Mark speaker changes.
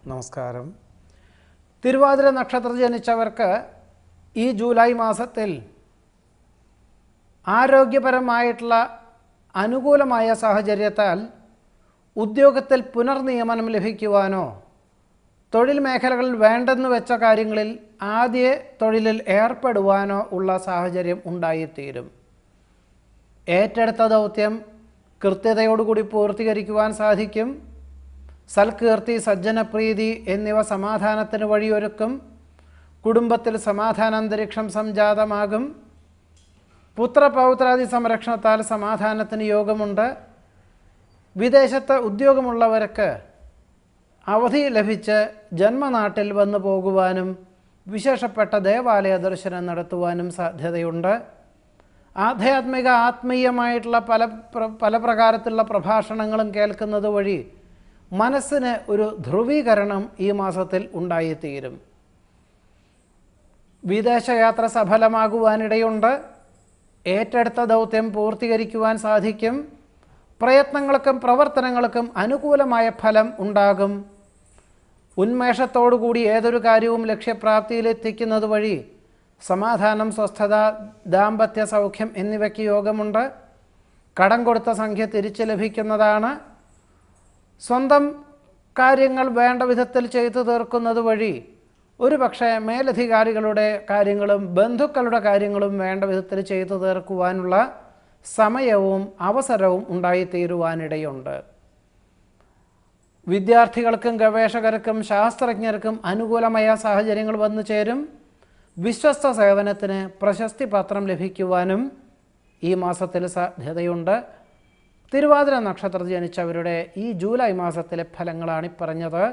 Speaker 1: നമസ്കാരം. തിരുവാതിര നക്ഷത്രത്തിൽ ജനിച്ചവർക്ക് ഈ ജൂലൈ മാസത്തിൽ ആരോഗ്യപരമായിട്ടുള്ള അനുകൂലമായ സാഹചര്യത്താൽ ഉദ്യോഗത്തിൽ പുനർനിയമനം ലഭിക്കുവാനോ തൊഴിൽ മേഖലകളിൽ വേണ്ടെന്ന് വെച്ച കാര്യങ്ങളിൽ ആദ്യ തൊഴിലിൽ ഏർപ്പെടുവാനോ ഉള്ള സാഹചര്യം ഉണ്ടായിത്തീരും. ഏറ്റെടുത്ത ദൗത്യം കൃത്യതയോടുകൂടി പൂർത്തീകരിക്കുവാൻ സാധിക്കും. സൽകീർത്തി, സജ്ജനപ്രീതി എന്നിവ സമാധാനത്തിന് വഴിയൊരുക്കും. കുടുംബത്തിൽ സമാധാനാന്തരീക്ഷം സംജാതമാകും. പുത്രപൗത്രാദി സംരക്ഷണത്താൽ സമാധാനത്തിന് യോഗമുണ്ട്. വിദേശത്ത് ഉദ്യോഗമുള്ളവർക്ക് അവധി ലഭിച്ച് ജന്മനാട്ടിൽ വന്നു പോകുവാനും വിശേഷപ്പെട്ട ദേവാലയ ദർശനം നടത്തുവാനും സാധ്യതയുണ്ട്. ആധ്യാത്മിക ആത്മീയമായിട്ടുള്ള പല പ്രകാരത്തിലുള്ള പ്രഭാഷണങ്ങളും കേൾക്കുന്നത് വഴി മനസ്സിന് ഒരു ധ്രുവീകരണം ഈ മാസത്തിൽ ഉണ്ടായിത്തീരും. വിദേശയാത്ര സഫലമാകുവാനിടയുണ്ട്. ഏറ്റെടുത്ത ദൗത്യം പൂർത്തീകരിക്കുവാൻ സാധിക്കും. പ്രയത്നങ്ങൾക്കും പ്രവർത്തനങ്ങൾക്കും അനുകൂലമായ ഫലം ഉണ്ടാകും. ഉന്മേഷത്തോടുകൂടി ഏതൊരു കാര്യവും ലക്ഷ്യപ്രാപ്തിയിലെത്തിക്കുന്നത് വഴി സമാധാനം, സ്വസ്ഥത, ദാമ്പത്യ സൗഖ്യം എന്നിവയ്ക്ക് യോഗമുണ്ട്. കടം കൊടുത്ത സംഖ്യ തിരിച്ചു ലഭിക്കുന്നതാണ്. സ്വന്തം കാര്യങ്ങൾ വേണ്ട വിധത്തിൽ ചെയ്തു തീർക്കുന്നത് വഴി ഒരു പക്ഷേ മേലധികാരികളുടെ കാര്യങ്ങളും ബന്ധുക്കളുടെ കാര്യങ്ങളും വേണ്ട വിധത്തിൽ ചെയ്തു തീർക്കുവാനുള്ള സമയവും അവസരവും ഉണ്ടായിത്തീരുവാനിടയുണ്ട്. വിദ്യാർത്ഥികൾക്കും ഗവേഷകർക്കും ശാസ്ത്രജ്ഞർക്കും അനുകൂലമായ സാഹചര്യങ്ങൾ വന്നു ചേരും. വിശ്വസ്ത സേവനത്തിന് പ്രശസ്തി പത്രം ലഭിക്കുവാനും ഈ മാസത്തിൽ സാധ്യതയുണ്ട്. തിരുവാതിര നക്ഷത്രത്തിൽ ജനിച്ചവരുടെ ഈ ജൂലൈ മാസത്തിലെ ഫലങ്ങളാണ് പറഞ്ഞത്.